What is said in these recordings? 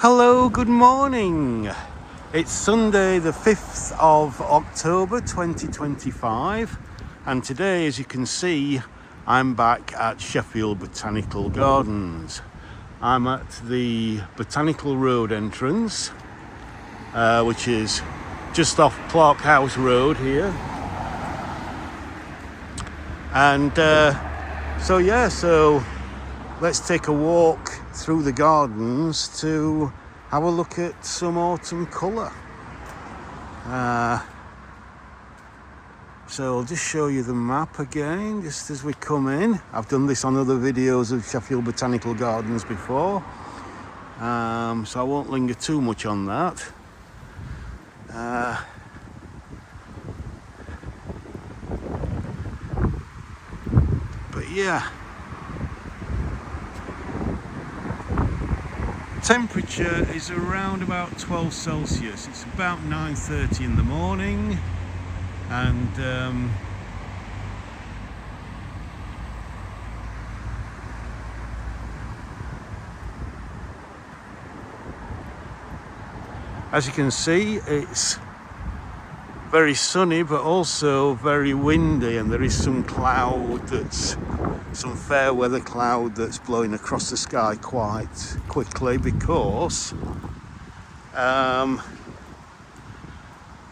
Hello, good morning. It's Sunday the 5th of October 2025 and today, as you can see, I'm back at Sheffield Botanical Gardens. I'm at the Botanical Road entrance, which is just off Clark House Road here. And so let's take a walk through the gardens to have a look at some autumn colour. So I'll just show you the map again, just as we come in. I've done this on other videos of Sheffield Botanical Gardens before, so I won't linger too much on that. But yeah, temperature is around about 12 Celsius. It's about 9:30 in the morning, and as you can see, it's very sunny but also very windy, and there is some fair weather cloud that's blowing across the sky quite quickly because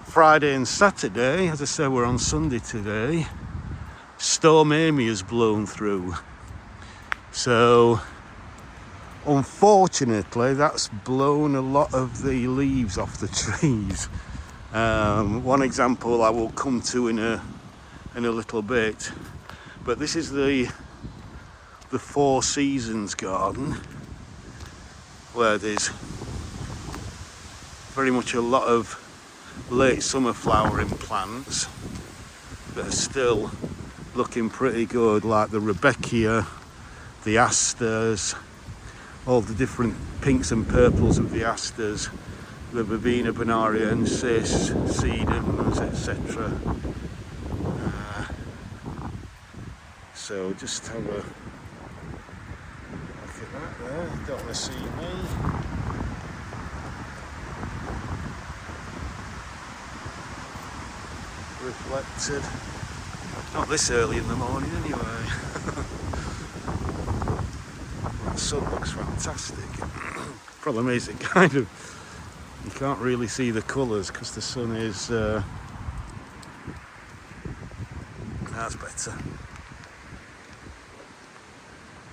Friday and Saturday, as I said, we're on Sunday today, Storm Amy has blown through. So unfortunately that's blown a lot of the leaves off the trees. One example I will come to in a little bit, but this is the Four Seasons garden, where there's very much a lot of late summer flowering plants that are still looking pretty good, like the Rebecca, the asters, all the different pinks and purples of the asters, the Verbena bonariensis, sedums, etc. So just have a look at that there. Don't want to see me. Reflected. Not this early in the morning anyway. That sun looks fantastic. Problem is, it kind of, you can't really see the colours because the sun is that's better.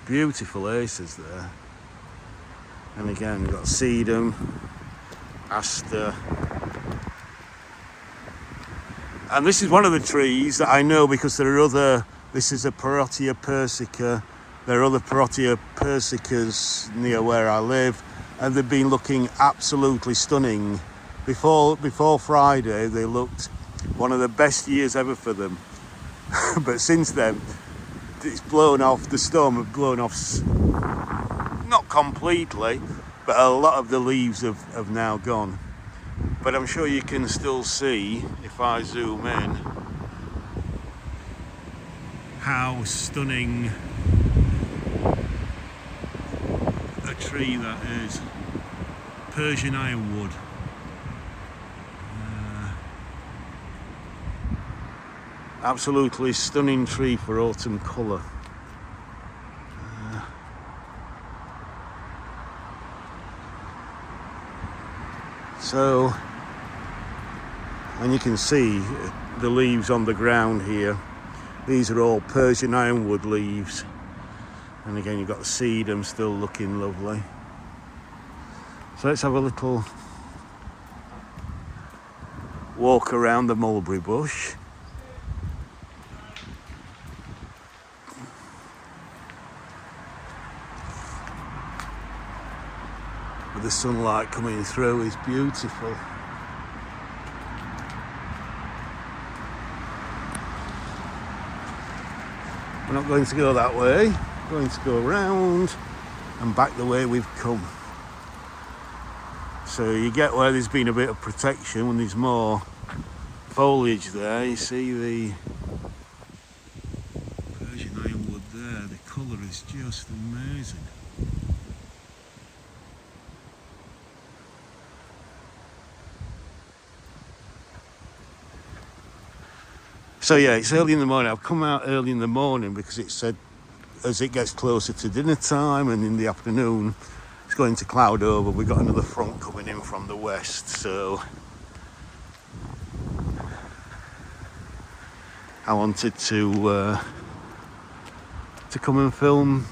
Beautiful aces there, and again we've got sedum, aster, and this is one of the trees that I know because there are other. This is a Parotia persica. There are other Parotia persicas near where I live, and they've been looking absolutely stunning. Before Friday, they looked one of the best years ever for them. But since then, it's blown off. The storm have blown off, not completely, but a lot of the leaves have now gone. But I'm sure you can still see, if I zoom in, how stunning a tree that is. Persian ironwood. Absolutely stunning tree for autumn colour. So, and you can see the leaves on the ground here. These are all Persian ironwood leaves. And again, you've got the sedum still looking lovely. So let's have a little walk around the mulberry bush. With the sunlight coming through is beautiful. We're not going to go that way. We're going to go around and back the way we've come. So you get where there's been a bit of protection when there's more foliage there. You see the Persian ironwood there. The colour is just amazing. So yeah, it's early in the morning. I've come out early in the morning because it said as it gets closer to dinner time and in the afternoon it's going to cloud over. We've got another front coming in from the west, so I wanted to come and film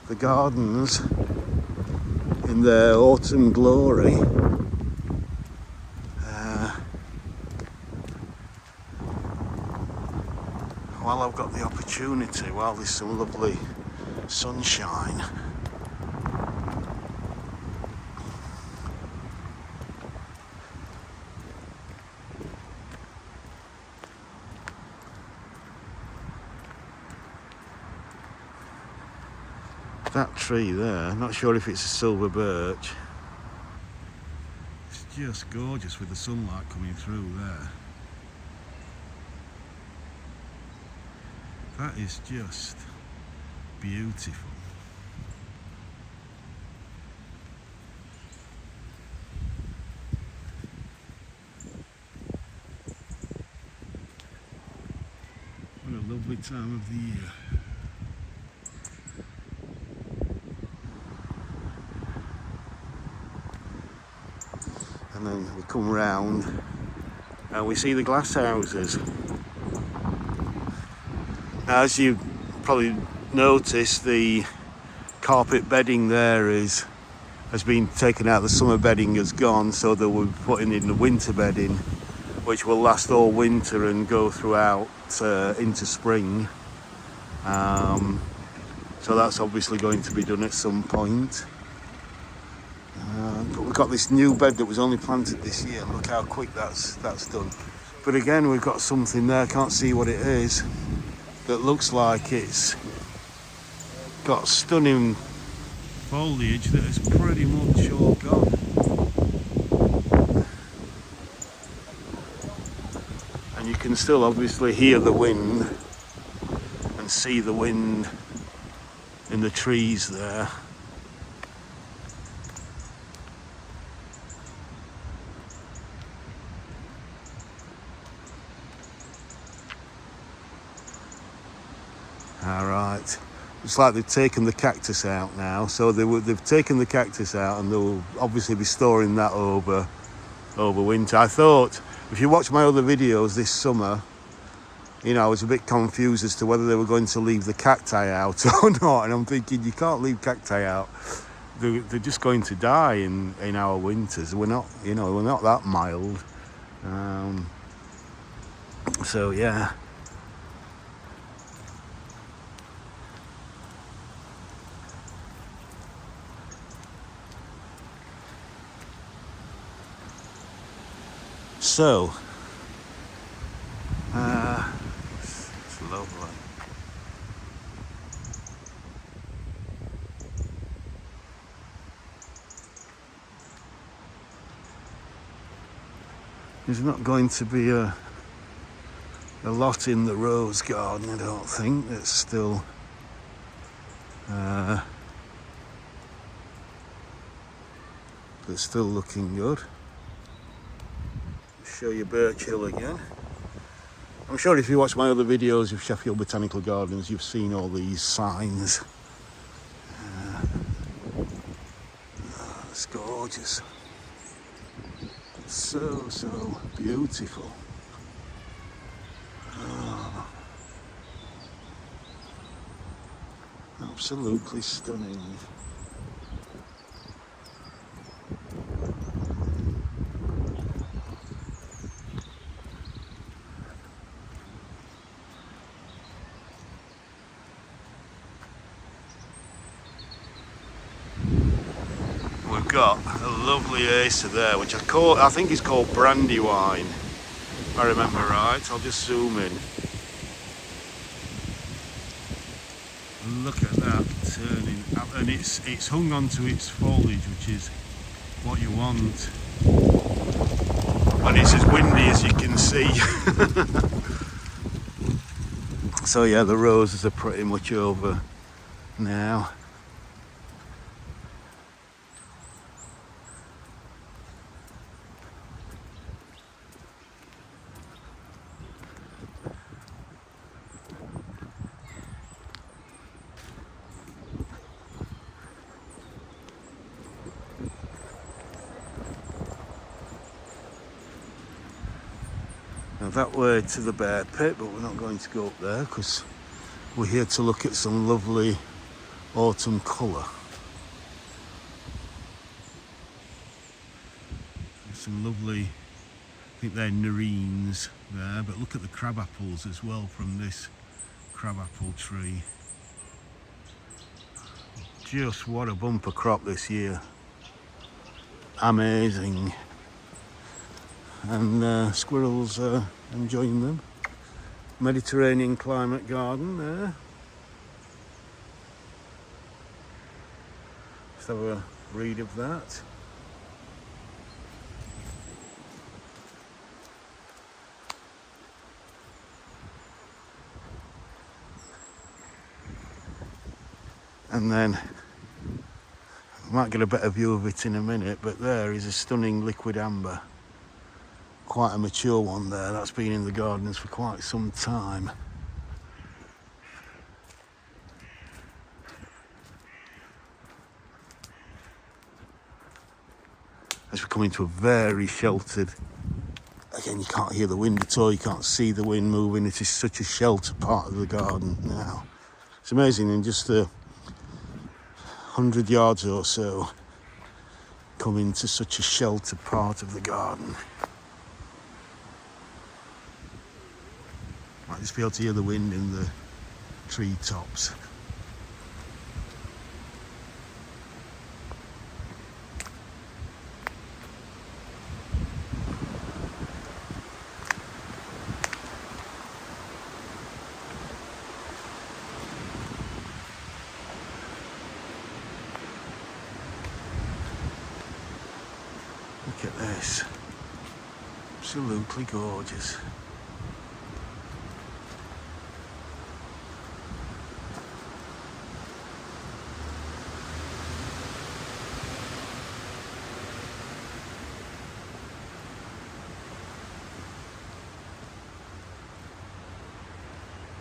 the gardens in their autumn glory. While I've got the opportunity, while there's some lovely sunshine. That tree there, not sure if it's a silver birch. It's just gorgeous with the sunlight coming through there. That is just beautiful. What a lovely time of the year. And then we come round and we see the glass houses. Now, as you probably noticed, the carpet bedding there has been taken out. The summer bedding has gone, so they were putting in the winter bedding, which will last all winter and go throughout into spring. So that's obviously going to be done at some point. But we've got this new bed that was only planted this year. Look how quick that's done. But again, we've got something there, can't see what it is, that looks like it's got stunning foliage that is pretty much all gone. And you can still obviously hear the wind and see the wind in the trees there. All right, it's like they've taken the cactus out now, so they've taken the cactus out and they'll obviously be storing that over winter. I thought, if you watch my other videos this summer, you know, I was a bit confused as to whether they were going to leave the cacti out or not, and I'm thinking, you can't leave cacti out. They're just going to die in our winters. We're not, you know, we're not that mild. So yeah. So, it's lovely. There's not going to be a lot in the rose garden, I don't think. It's still looking good. Show you Birch Hill again. I'm sure if you watch my other videos of Sheffield Botanical Gardens, you've seen all these signs. It's gorgeous. So beautiful. Oh, absolutely stunning. We've got a lovely Acer there, which I think is called Brandywine, if I remember right. I'll just zoom in. Look at that turning, and it's hung onto its foliage, which is what you want. And it's as windy as you can see. So yeah, the roses are pretty much over now. that way to the bear pit, but we're not going to go up there because we're here to look at some lovely autumn colour. Some lovely, I think they're nerines there, but look at the crab apples as well from this crabapple tree. Just what a bumper crop this year. Amazing. And squirrels are enjoying them. Mediterranean climate garden there. Let's have a read of that. And then I might get a better view of it in a minute, but there is a stunning liquid amber. Quite a mature one there. That's been in the gardens for quite some time. As we come into a very sheltered, again you can't hear the wind at all, you can't see the wind moving, it is such a sheltered part of the garden now. It's amazing, in just 100 yards or so, come into such a sheltered part of the garden. Might just be able to hear the wind in the treetops. Look at this. Absolutely gorgeous.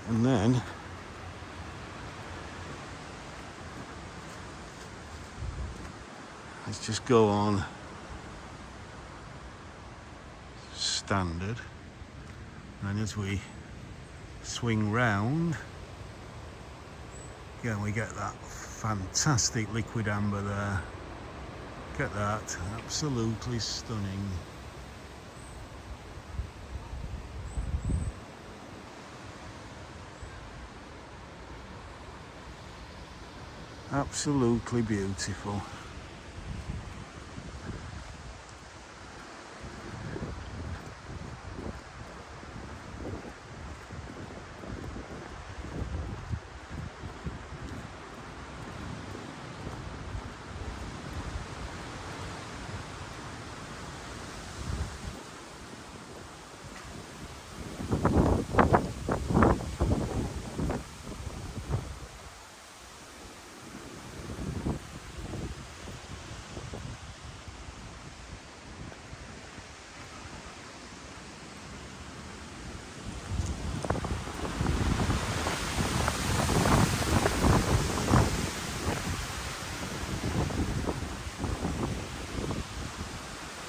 And then let's just go on standard, and as we swing round again we get that fantastic liquid amber there. Look at that, absolutely stunning. Absolutely beautiful.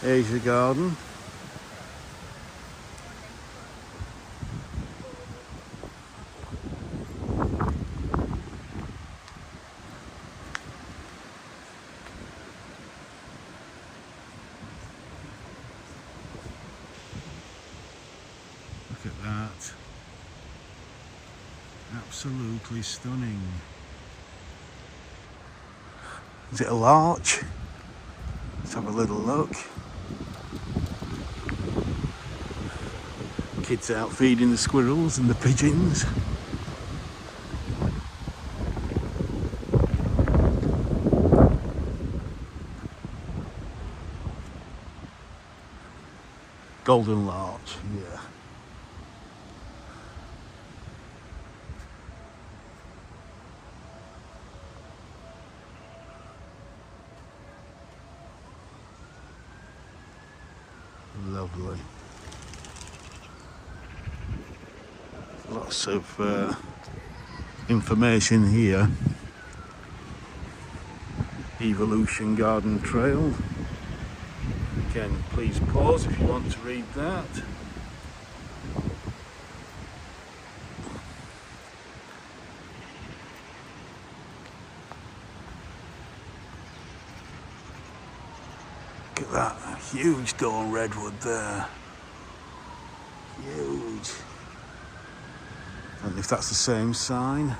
Asia garden. Look at that. Absolutely stunning. Is it a larch? Let's have a little look. Kids out feeding the squirrels and the pigeons. Golden larch, yeah. Lovely. Lots of information here. Evolution Garden Trail. Again, please pause if you want to read that. Look at that huge dawn redwood there. Huge. I don't know if that's the same sign.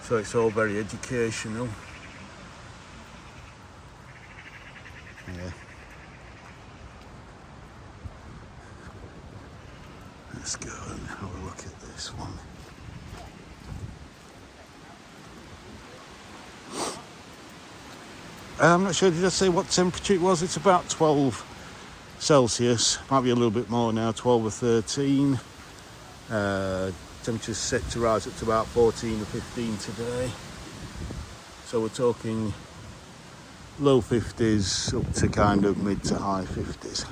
So it's all very educational. Yeah. Let's go and have a look at this one. I'm not sure, did I say what temperature it was? It's about 12 Celsius, might be a little bit more now, 12 or 13. Temperature's set to rise up to about 14 or 15 today. So we're talking low 50s up to kind of mid to high 50s.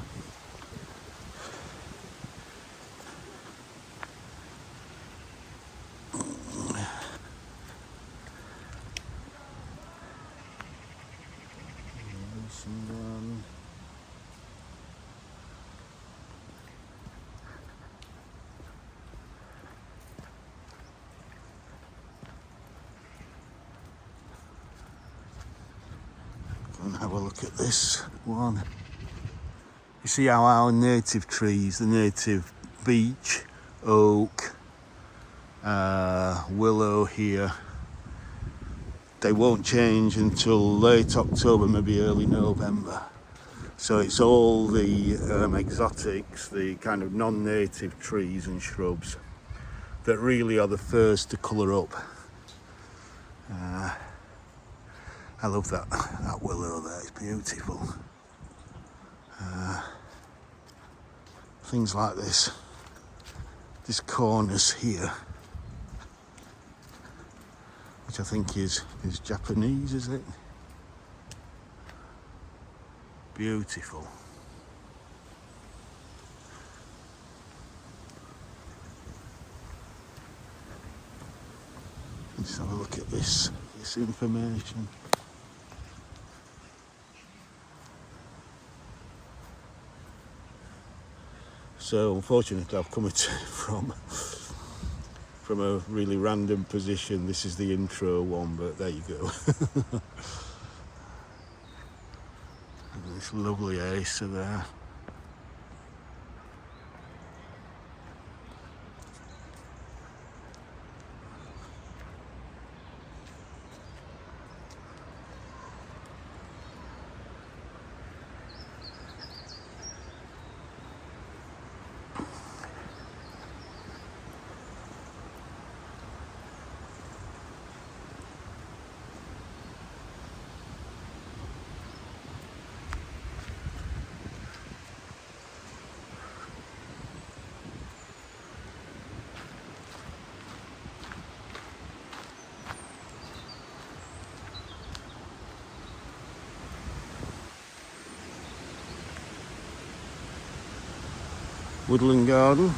And have a look at this one. You see how our native trees, the native beech, oak, willow here, they won't change until late October, maybe early November. So it's all the exotics, the kind of non-native trees and shrubs that really are the first to colour up. I love that willow there, it's beautiful. Things like this cornice here, which I think is Japanese, is it? Beautiful. Let's have a look at this information. So unfortunately I've come from a really random position. This is the intro one, but there you go. This lovely acer there. Woodland garden.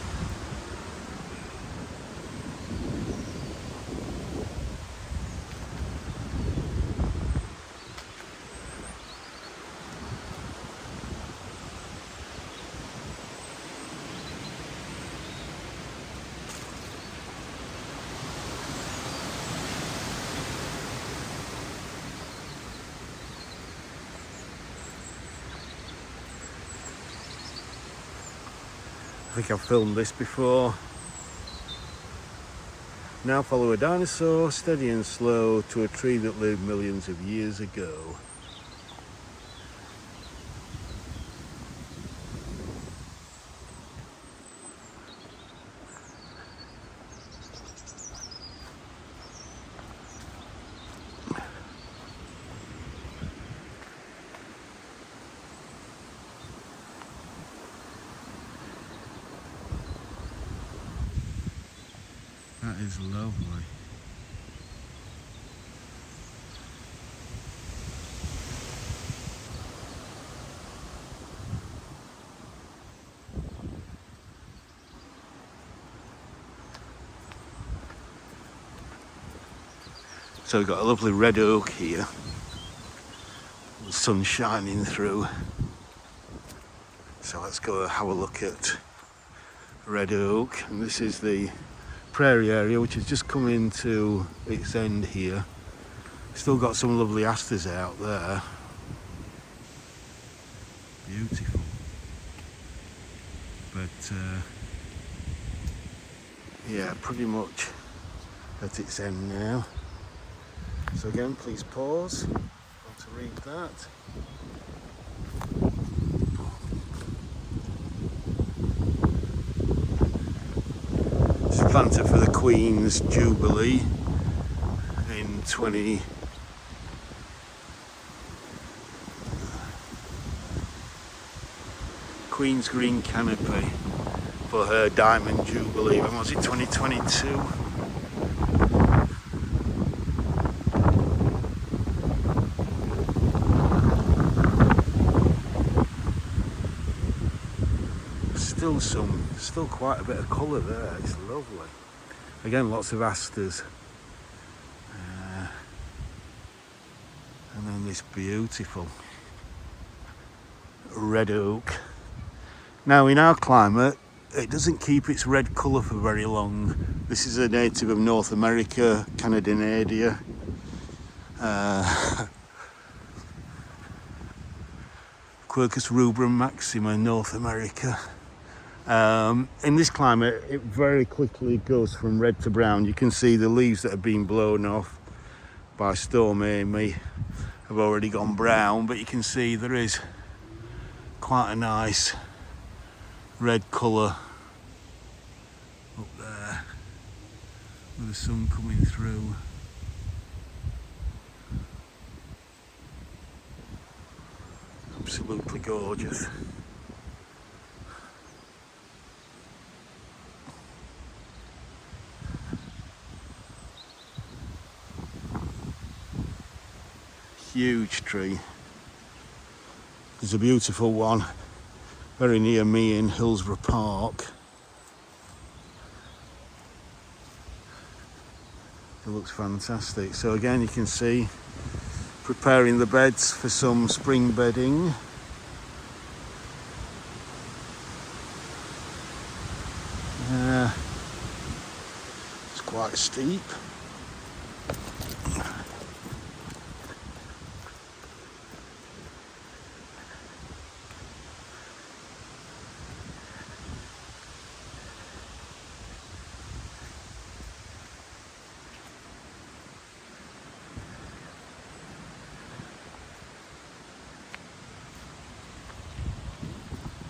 I think I've filmed this before. Now follow a dinosaur, steady and slow, to a tree that lived millions of years ago. That is lovely. So we've got a lovely red oak here. The sun's shining through. So let's go have a look at red oak. And this is the prairie area, which has just come into its end here. Still got some lovely asters out there. Beautiful. But yeah, pretty much at its end now. So again, please pause. I want to read that. It's planted for the Queen's Jubilee in 20. Queen's Green Canopy for her Diamond Jubilee. When was it? 2022. Still quite a bit of colour there. It's lovely. Again, lots of asters. And then this beautiful red oak. Now in our climate, it doesn't keep its red colour for very long. This is a native of North America, Canadianadia. Quercus rubrum maxima, North America. In this climate, it very quickly goes from red to brown. You can see the leaves that have been blown off by Storm Amy have already gone brown, but you can see there is quite a nice red colour up there with the sun coming through. Absolutely gorgeous. Huge tree. There's a beautiful one very near me in Hillsborough Park. It looks fantastic. So again, you can see preparing the beds for some spring bedding. It's quite steep.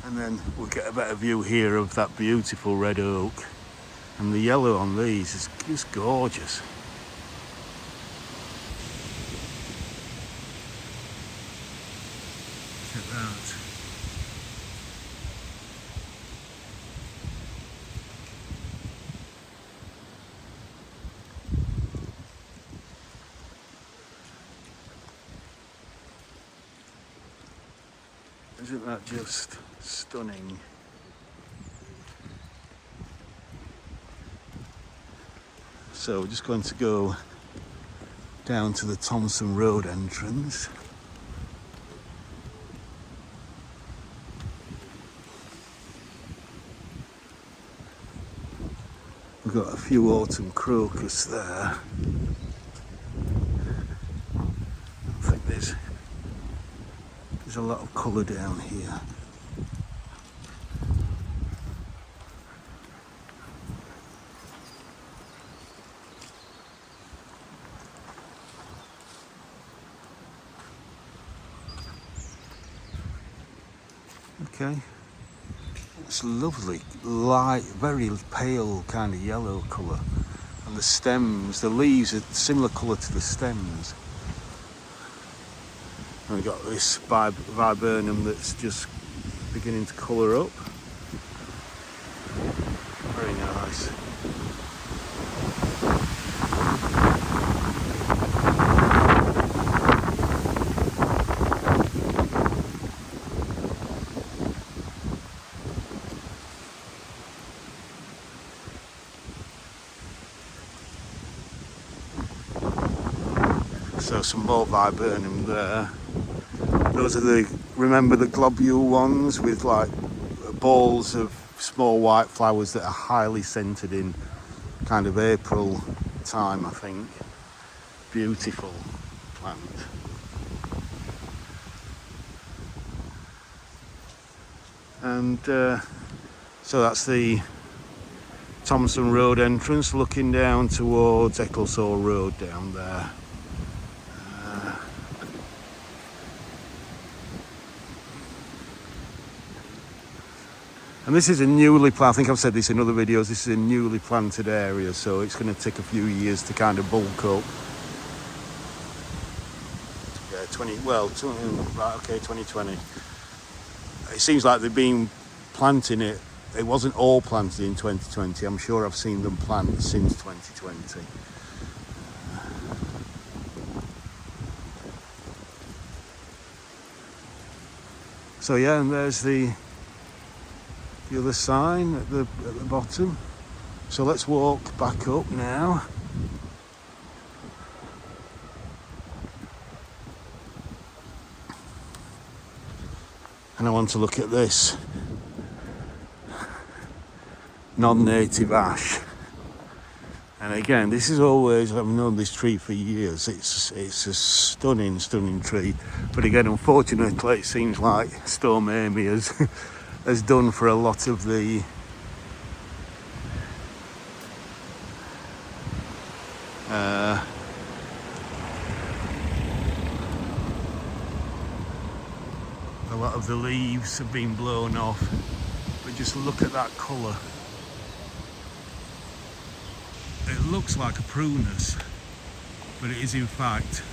And then we'll get a better view here of that beautiful red oak. And the yellow on these is just gorgeous. Look at that. Isn't that just stunning? So we're just going to go down to the Thompson Road entrance. We've got a few autumn crocus there. I think there's a lot of colour down here. Okay, it's lovely, light, very pale kind of yellow colour. And the stems, the leaves are similar colour to the stems. And we've got this viburnum that's just beginning to colour up. Very nice. So some more viburnum there. Those are remember the globule ones with like balls of small white flowers that are highly scented in kind of April time, I think. Beautiful plant. And so that's the Thompson Road entrance, looking down towards Ecclesall Road down there. And this is a newly planted, I think I've said this in other videos, this is a newly planted area, so it's going to take a few years to kind of bulk up. Yeah, 2020. It seems like they've been planting it. It wasn't all planted in 2020. I'm sure I've seen them plant since 2020. So yeah, and there's the other sign at the bottom. So let's walk back up now. And I want to look at this non-native ash. And again, this is always, I've known this tree for years. It's a stunning tree. But again, unfortunately, it seems like Storm Amy has done for a lot of the leaves have been blown off. But just look at that colour. It looks like a prunus, but it is in fact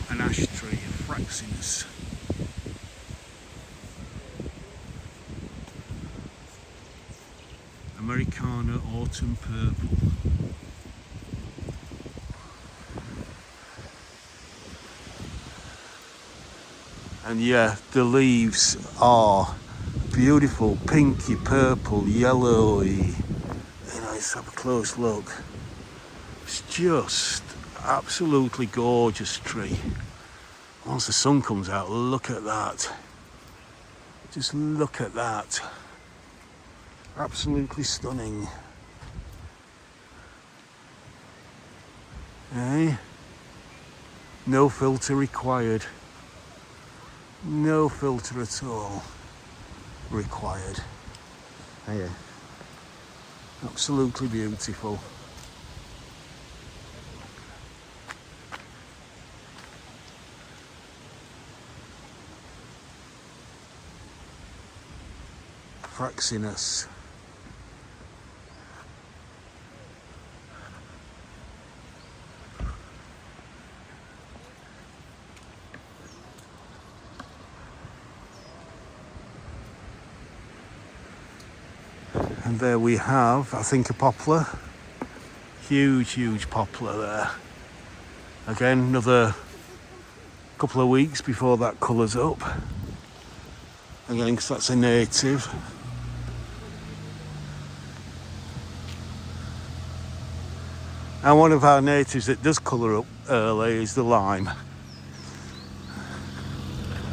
an ash tree, a Fraxinus. Americana Autumn Purple. And yeah, the leaves are beautiful, pinky, purple, yellowy. Let's have a close look. It's just absolutely gorgeous tree. Once the sun comes out, look at that. Just look at that. Absolutely stunning. Eh? No filter required. No filter at all required. Yeah. Absolutely beautiful. Fraxinus. And there we have, I think, a poplar. Huge poplar there. Again, another couple of weeks before that colours up. Again, because that's a native. And one of our natives that does colour up early is the lime.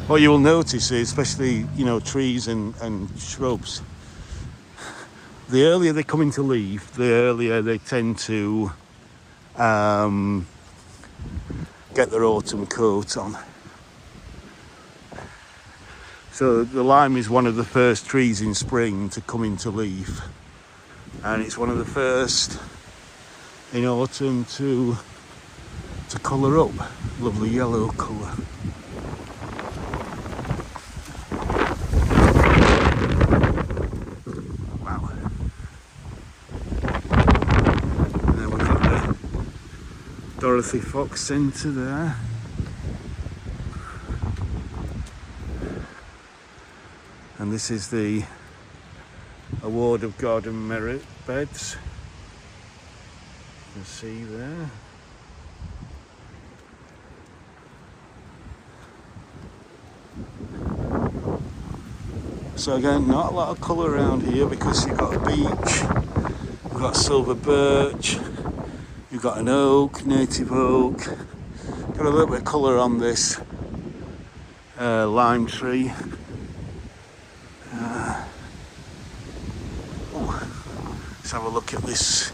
What you will notice is, especially, trees and shrubs, the earlier they come into leaf, the earlier they tend to get their autumn coat on. So the lime is one of the first trees in spring to come into leaf, and it's one of the first in autumn to colour up. Lovely yellow colour. Dorothy Fox Centre there. And this is the Award of Garden Merit beds. You can see there. So again, not a lot of colour around here because you've got a beech, you've got silver birch, you've got an oak, native oak. Got a little bit of colour on this lime tree. Let's have a look at this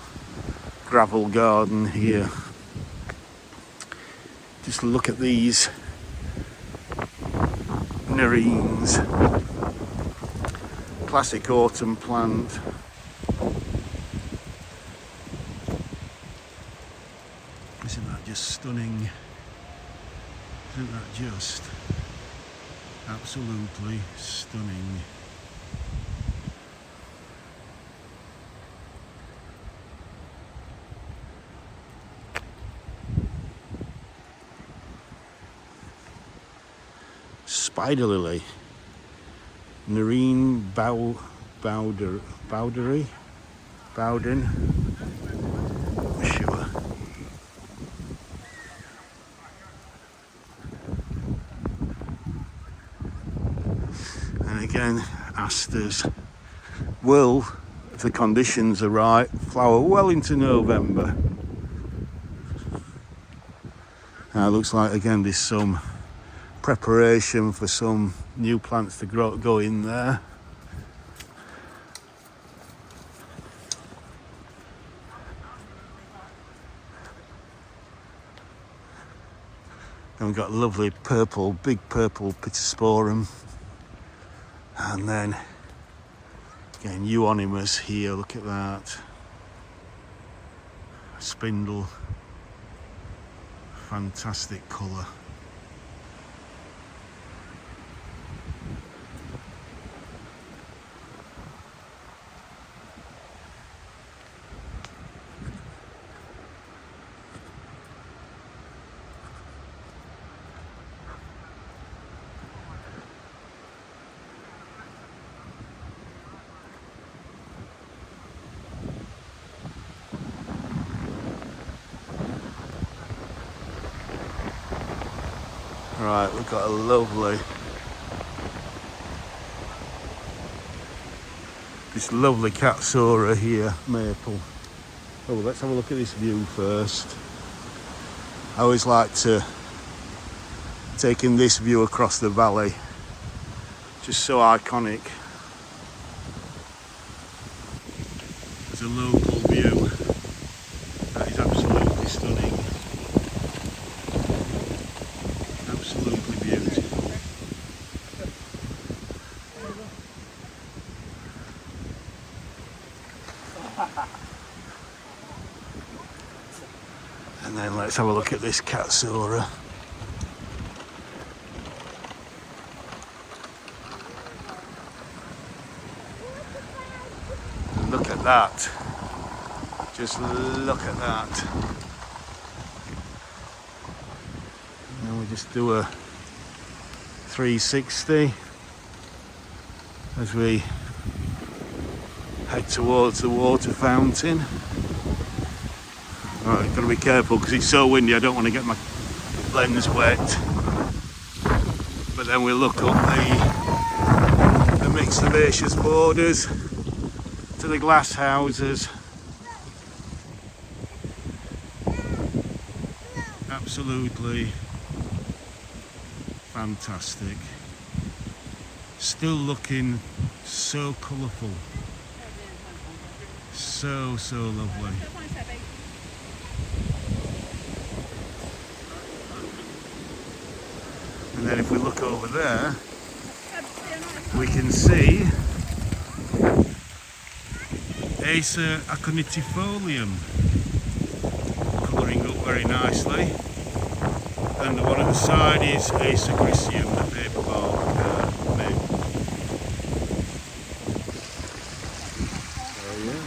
gravel garden here. Just look at these nerines. Classic autumn plant. Isn't that just stunning? Isn't that just absolutely stunning? Spider lily, Nerine Bowderi, Bowden, sure. And again, asters will, if the conditions are right, flower well into November. Now it looks like again there's some preparation for some new plants to go in there. And we've got lovely purple, big purple Pittosporum. And then again Euonymus here, look at that. Spindle, fantastic colour. Right, we've got a this lovely Katsura here, maple. Oh, let's have a look at this view first. I always like to take in this view across the valley, just so iconic. There's a local view that is absolutely stunning. Absolutely beautiful. And then let's have a look at this Katsura. Look at that. Just look at that. And we just do a 360 as we head towards the water fountain. Right, got to be careful because it's so windy, I don't want to get my lens wet. But then we look up the mixed herbaceous borders to the glass houses. Absolutely fantastic. Still looking so colourful. So lovely. And then if we look over there, we can see Acer aconitifolium colouring up very nicely. And the one at the side is Acer gricium, the paperbark maple. Oh yeah.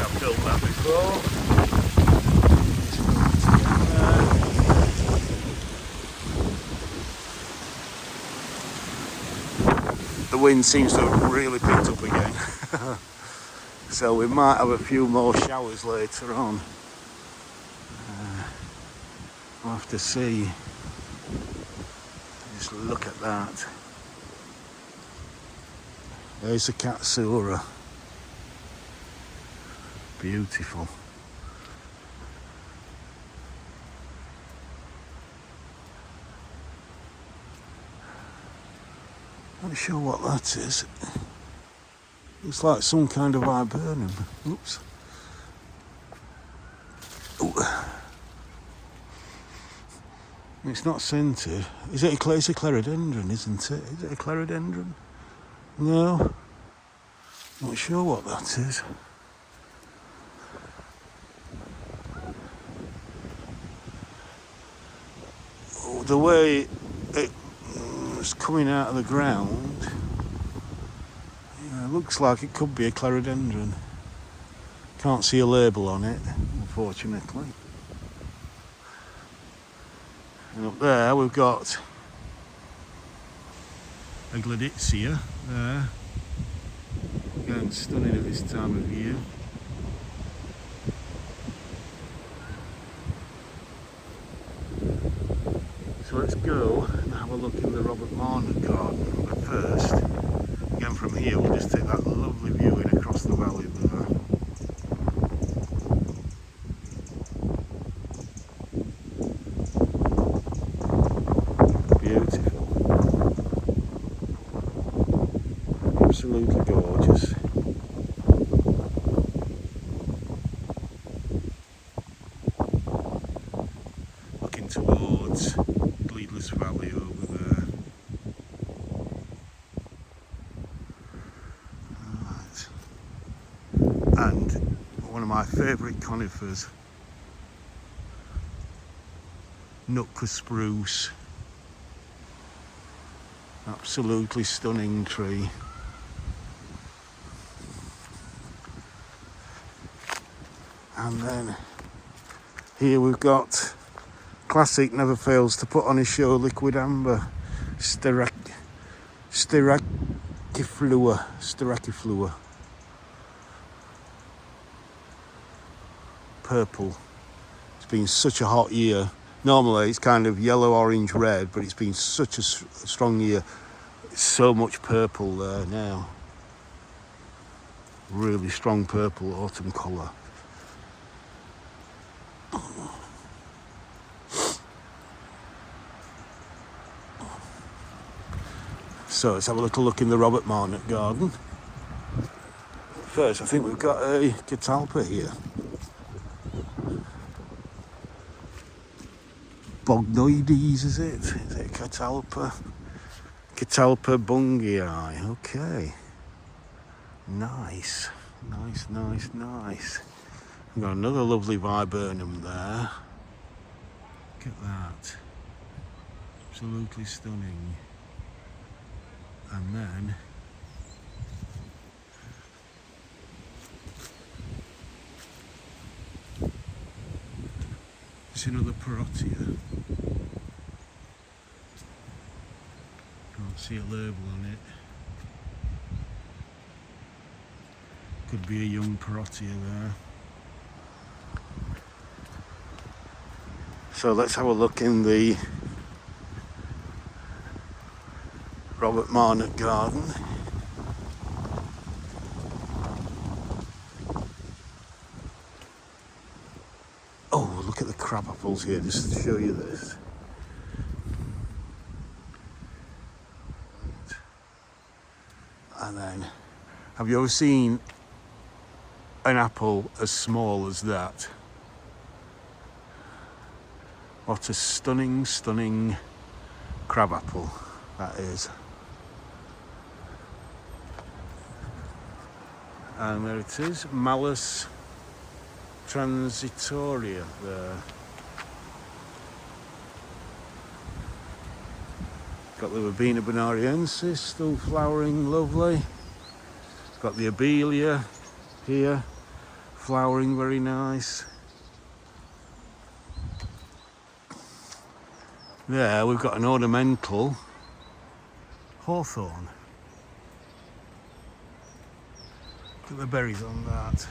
I've built that before. The wind seems to have really picked up again. So we might have a few more showers later on. We'll have to see. Just look at that. There's the Katsura. Beautiful. Not sure what that is. Looks like some kind of viburnum. Oops. Ooh. It's not scented. It's a clerodendron, isn't it? Is it a clerodendron? No. Not sure what that is. Oh, the way it's coming out of the ground, it looks like it could be a clerodendron. Can't see a label on it, unfortunately. And up there we've got a Gladitzia there. Again, stunning at this time of year. So let's go and have a look in the Robert Marner garden. But first, again from here, we'll just take that lovely view in across the valley there. Beautiful. Absolutely gorgeous. Looking towards Bleedless Valley over there. Right. And one of my favourite conifers, Nootka spruce. Absolutely stunning tree. And then here we've got classic, never fails to put on a show, liquid amber, Steraciflua. Purple. It's been such a hot year. Normally it's kind of yellow, orange, red, but it's been such a strong year. It's so much purple there now. Really strong purple autumn colour. So let's have a little look in the Robert Marner garden. First, I think we've got a catalpa here. Bognoides, is it? Is it catalpa? Catalpa bungii. Okay. Nice. Nice. We've got another lovely viburnum there. Look at that. Absolutely stunning. And then there's another Parotia. Can't see a label on it. Could be a young Parotia there. So let's have a look in the Robert Marner garden. Oh, look at the crab apples here, just to show you this. And then, have you ever seen an apple as small as that? What a stunning crab apple that is. And there it is, Malus transitoria there. Got the Verbena bonariensis still flowering lovely. Got the Abelia here, flowering very nice. There we've got an ornamental hawthorn. Look at the berries on that.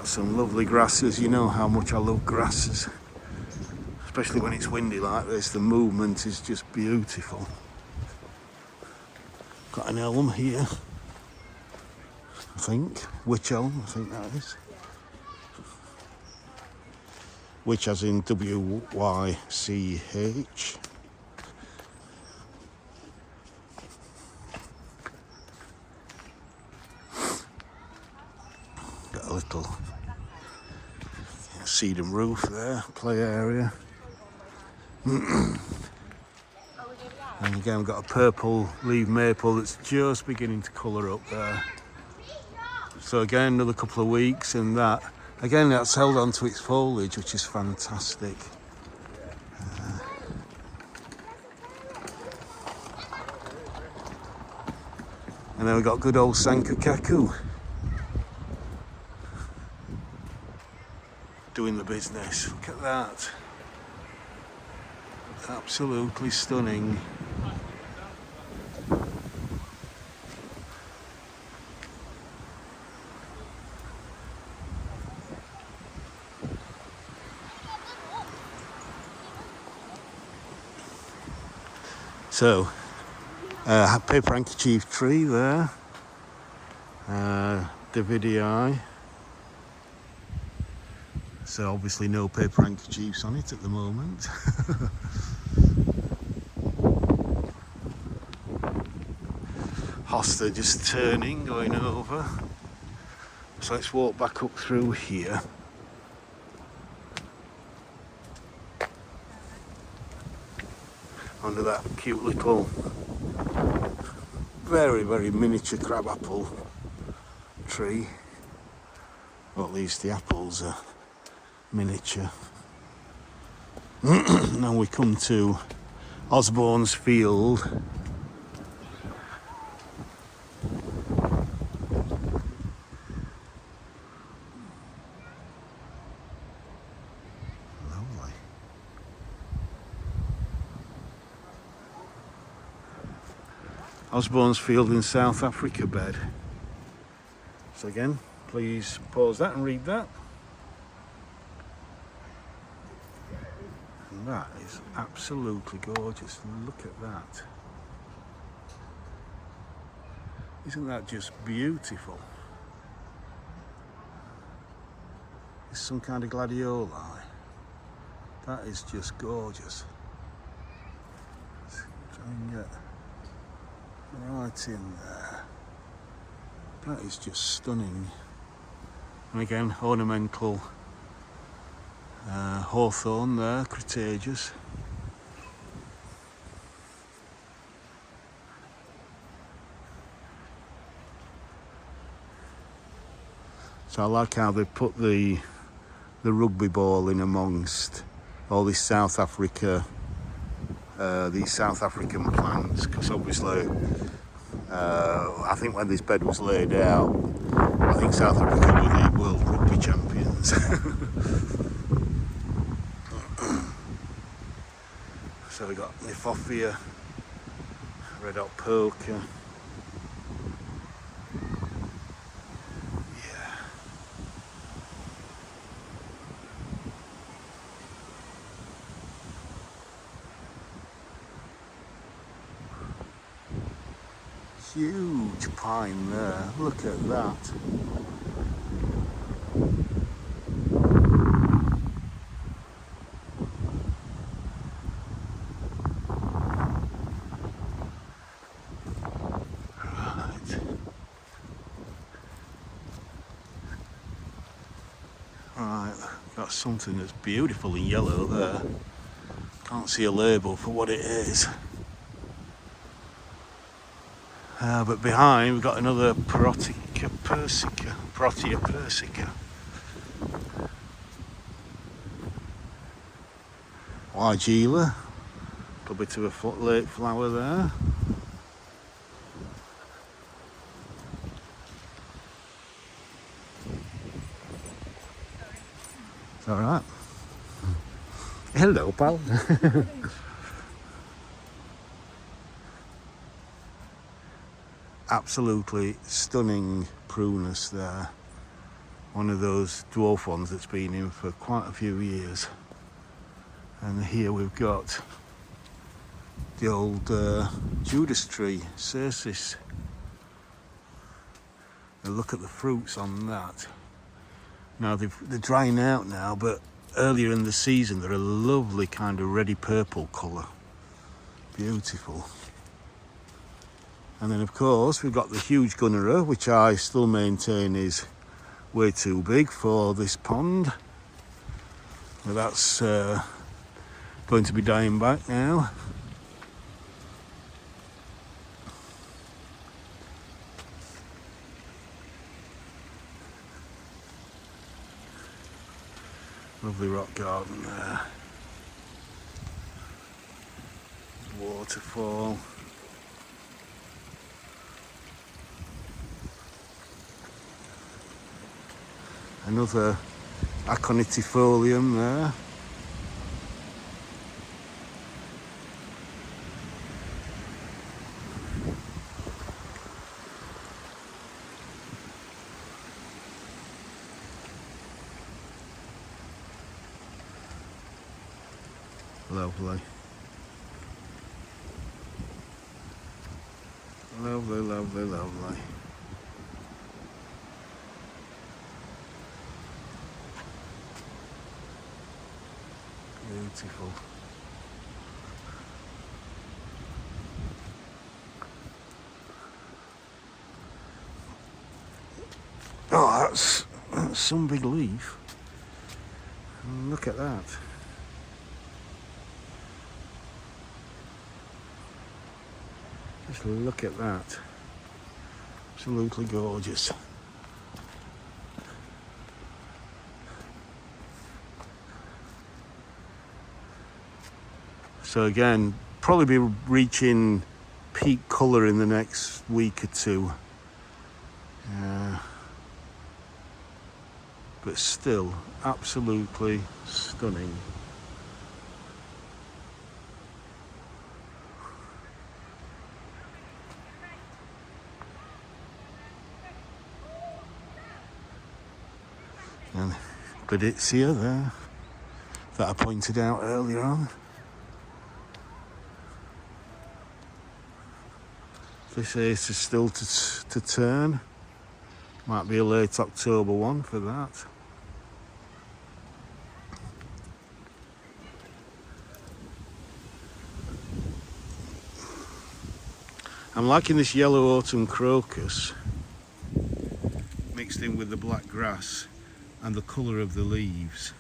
Got some lovely grasses. You know how much I love grasses, especially when it's windy like this. The movement is just beautiful. Got an elm here, I think. Wych elm, I think that is. Wych as in W-Y-C-H. Got a little sedum roof there, play area. And again, we've got a purple leaf maple that's just beginning to colour up there. So again, another couple of weeks and that. Again, that's held on to its foliage, which is fantastic. And then we've got good old Sankukaku doing the business. Look at that. Absolutely stunning. So, paper handkerchief tree there, Davidii. So obviously no paper handkerchiefs on it at the moment. Hosta just turning, going over. So let's walk back up through here. Under that cute little, very, very miniature crabapple tree. Or at least the apples are miniature. Now we come to Osborne's Field. Lovely. Osborne's Field in South Africa bed. So again, please pause that and read that. And that is absolutely gorgeous. Look at that. Isn't that just beautiful? It's some kind of gladioli. That is just gorgeous. Let's try and get right in there. That is just stunning. And again, ornamental hawthorn there, cretaceous. So I like how they put the rugby ball in amongst all this South Africa, these South African plants, because obviously I think when this bed was laid out, I think South Africa were the world rugby champions. So we got Niphophia, red hot poker. Yeah. Huge pine there, look at that. Right, got something that's beautiful in yellow there. Can't see a label for what it is. But behind we've got another Protea persica. Weigela, a little bit of a late flower there. It's all right. Hello, pal. Absolutely stunning prunus there. One of those dwarf ones that's been in for quite a few years. And here we've got the old Judas tree, Cercis. And look at the fruits on that. Now they're drying out now, but earlier in the season they're a lovely kind of reddy purple colour. Beautiful. And then of course we've got the huge gunnera, which I still maintain is way too big for this pond. But that's going to be dying back now. Lovely rock garden there. Waterfall. Another aconitifolium there. Lovely. Lovely, lovely, lovely. Beautiful. Oh, that's some big leaf. Look at that. Just look at that. Absolutely gorgeous. So again, probably be reaching peak colour in the next week or two. But still absolutely stunning. And Gladitsia there, that I pointed out earlier on. This ace is still to turn. Might be a late October one for that. I'm liking this yellow autumn crocus mixed in with the black grass and the colour of the leaves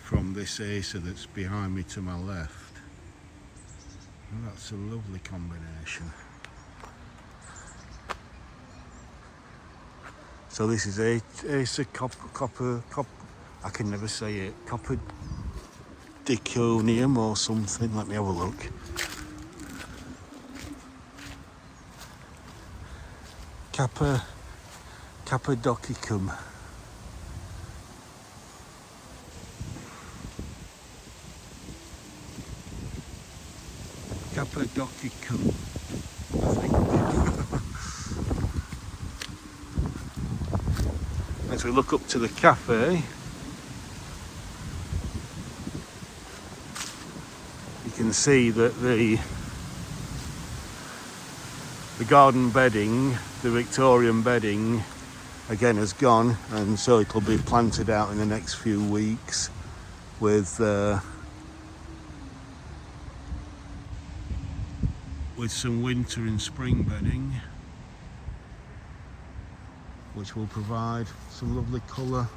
from this acer that's behind me to my left. And that's a lovely combination. So this is acer copper, I can never say it, copper diconium or something. Let me have a look. Cappadocicum. Cappadocicum, I think. As we look up to the cafe, you can see that the garden bedding, the Victorian bedding, again has gone, and so it'll be planted out in the next few weeks with some winter and spring bedding, which will provide some lovely colour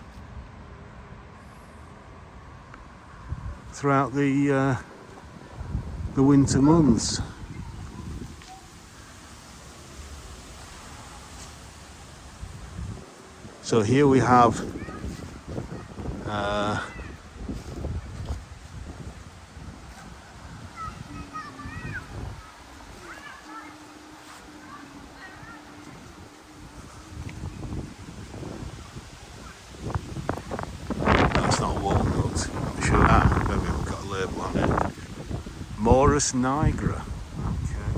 throughout the winter months. So here we have that's not walnut, I'm sure. Maybe we've got a label on it. Morus nigra. Okay.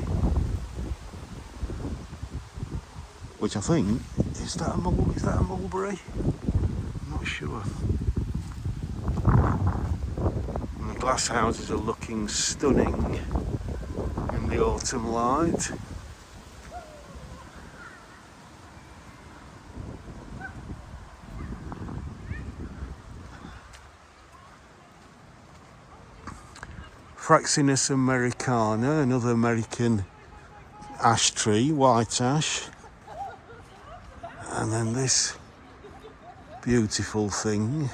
Which I think Is that a mulberry? I'm not sure. And the glass houses are looking stunning in the autumn light. Fraxinus americana, another American ash tree, white ash. And then this beautiful thing.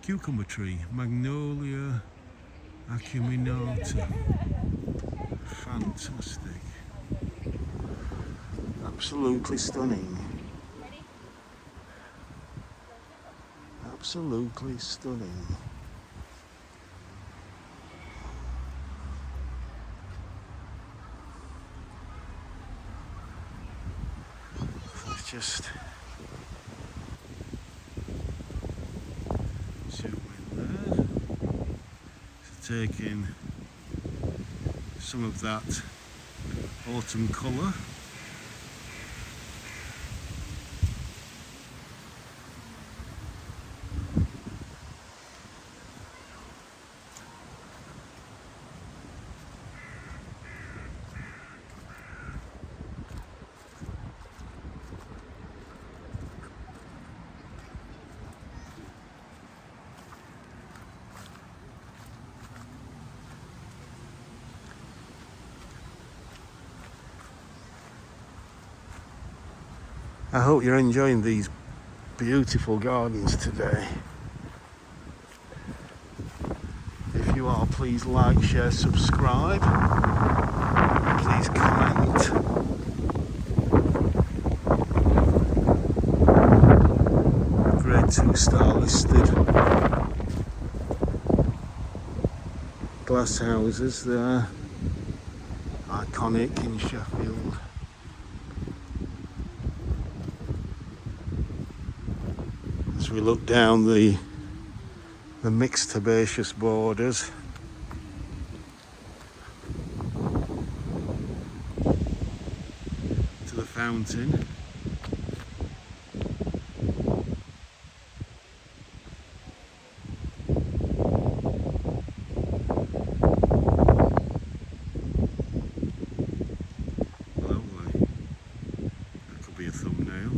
Cucumber tree, Magnolia acuminata. Fantastic. Absolutely stunning. Absolutely stunning. Let's just zoom in there. So taking some of that autumn colour. I hope you're enjoying these beautiful gardens today. If you are, please like, share, subscribe. Please comment. Grade 2-star listed glass houses there. Iconic in Sheffield. As we look down the mixed herbaceous borders, to the fountain. Lovely. That could be a thumbnail.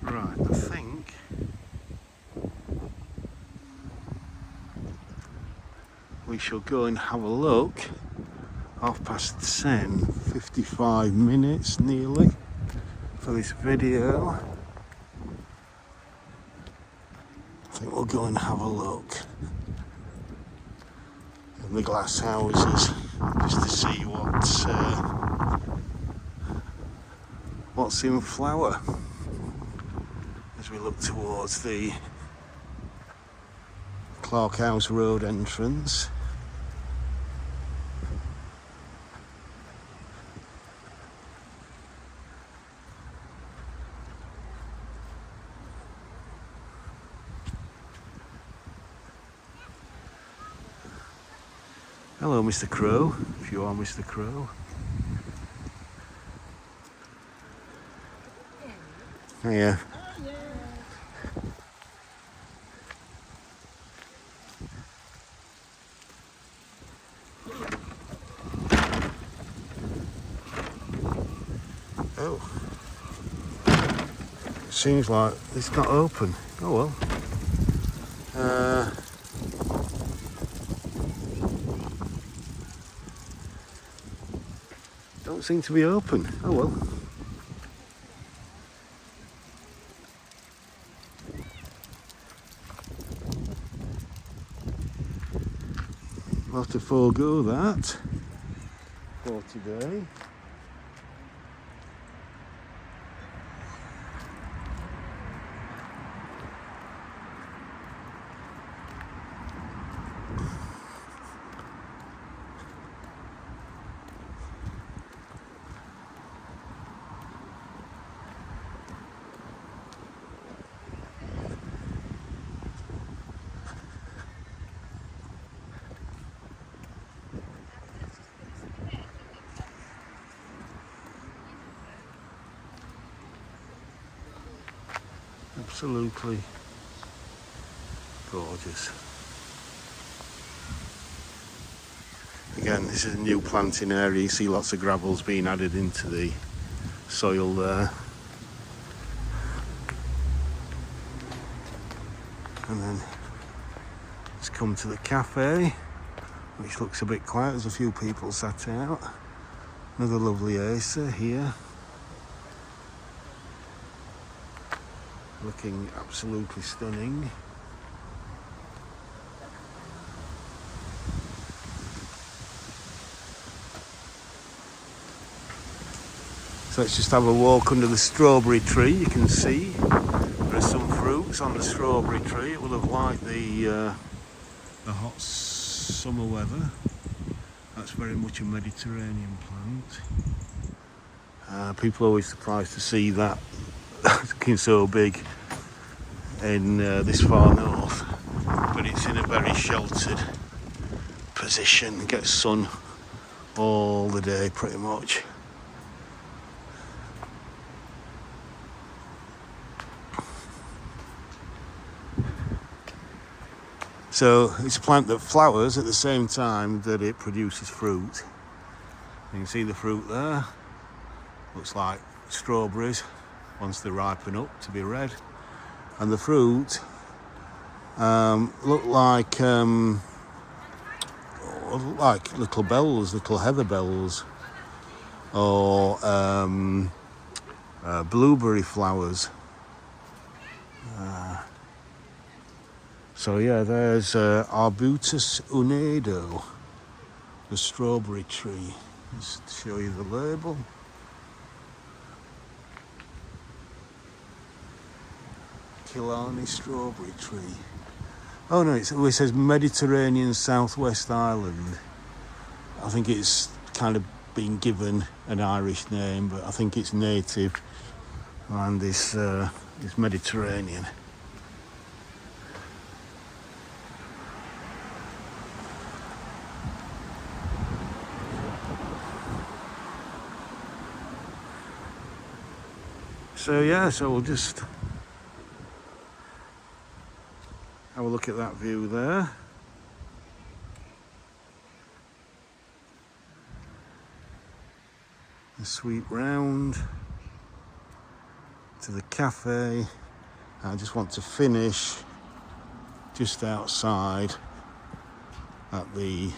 Right, I think we shall go and have a look. 10:30, 55 minutes nearly for this video. I think we'll go and have a look in the glass houses just to see what's in flower as we look towards the Clark House Road entrance. Hello, Mr. Crow, if you are Mr. Crow. Hiya. Oh, it seems like it's not open. Oh well. Don't seem to be open. Oh well. I'll have to forego that for today. Absolutely gorgeous. Again, this is a new planting area. You see lots of gravels being added into the soil there. And then let's come to the cafe, which looks a bit quiet. There's a few people sat out. Another lovely Acer here. Looking absolutely stunning. So let's just have a walk under the strawberry tree. You can see there are some fruits on the strawberry tree. It will have liked the hot summer weather. That's very much a Mediterranean plant. People are always surprised to see that looking so big in this far north, but it's in a very sheltered position. It gets sun all the day pretty much. So it's a plant that flowers at the same time that it produces fruit. You can see the fruit there. Looks like strawberries once they ripen up to be red. And the fruit look like little bells, little heather bells, or blueberry flowers. So yeah, there's Arbutus unedo, the strawberry tree. Just to show you the label. Killarney strawberry tree. Oh no, it says Mediterranean Southwest Island. I think it's kind of been given an Irish name, but I think it's native and it's Mediterranean. So yeah, so we'll just have a look at that view there. A sweep round to the cafe. I just want to finish just outside at the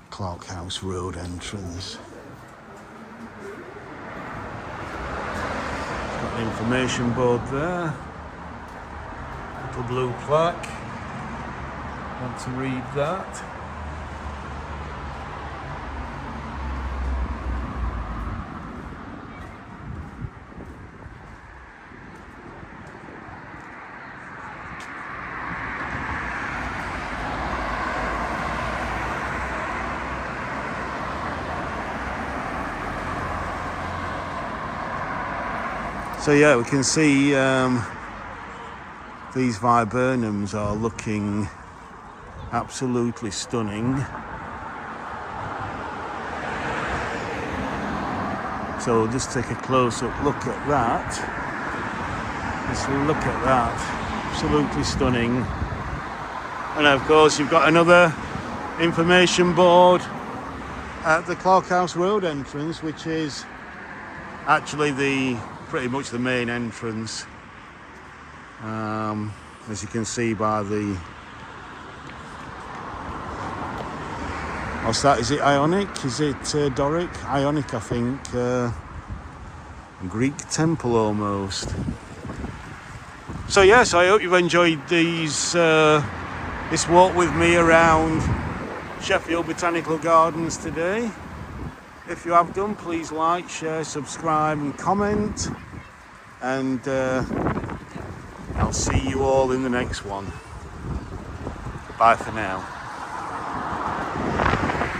Clark House Road entrance. Got an information board there. Little blue plaque. Want to read that? So yeah, we can see these viburnums are looking absolutely stunning. So we'll just take a close-up look at that. Just look at that, absolutely stunning. And of course you've got another information board at the Clark House Road entrance, which is actually pretty much the main entrance. As you can see by the, what's that? Is it Ionic? Is it Doric? Ionic, I think. Greek temple almost. So yes, I hope you've enjoyed this walk with me around Sheffield Botanical Gardens today. If you have done, please like, share, subscribe and comment, and I'll see you all in the next one. Bye for now.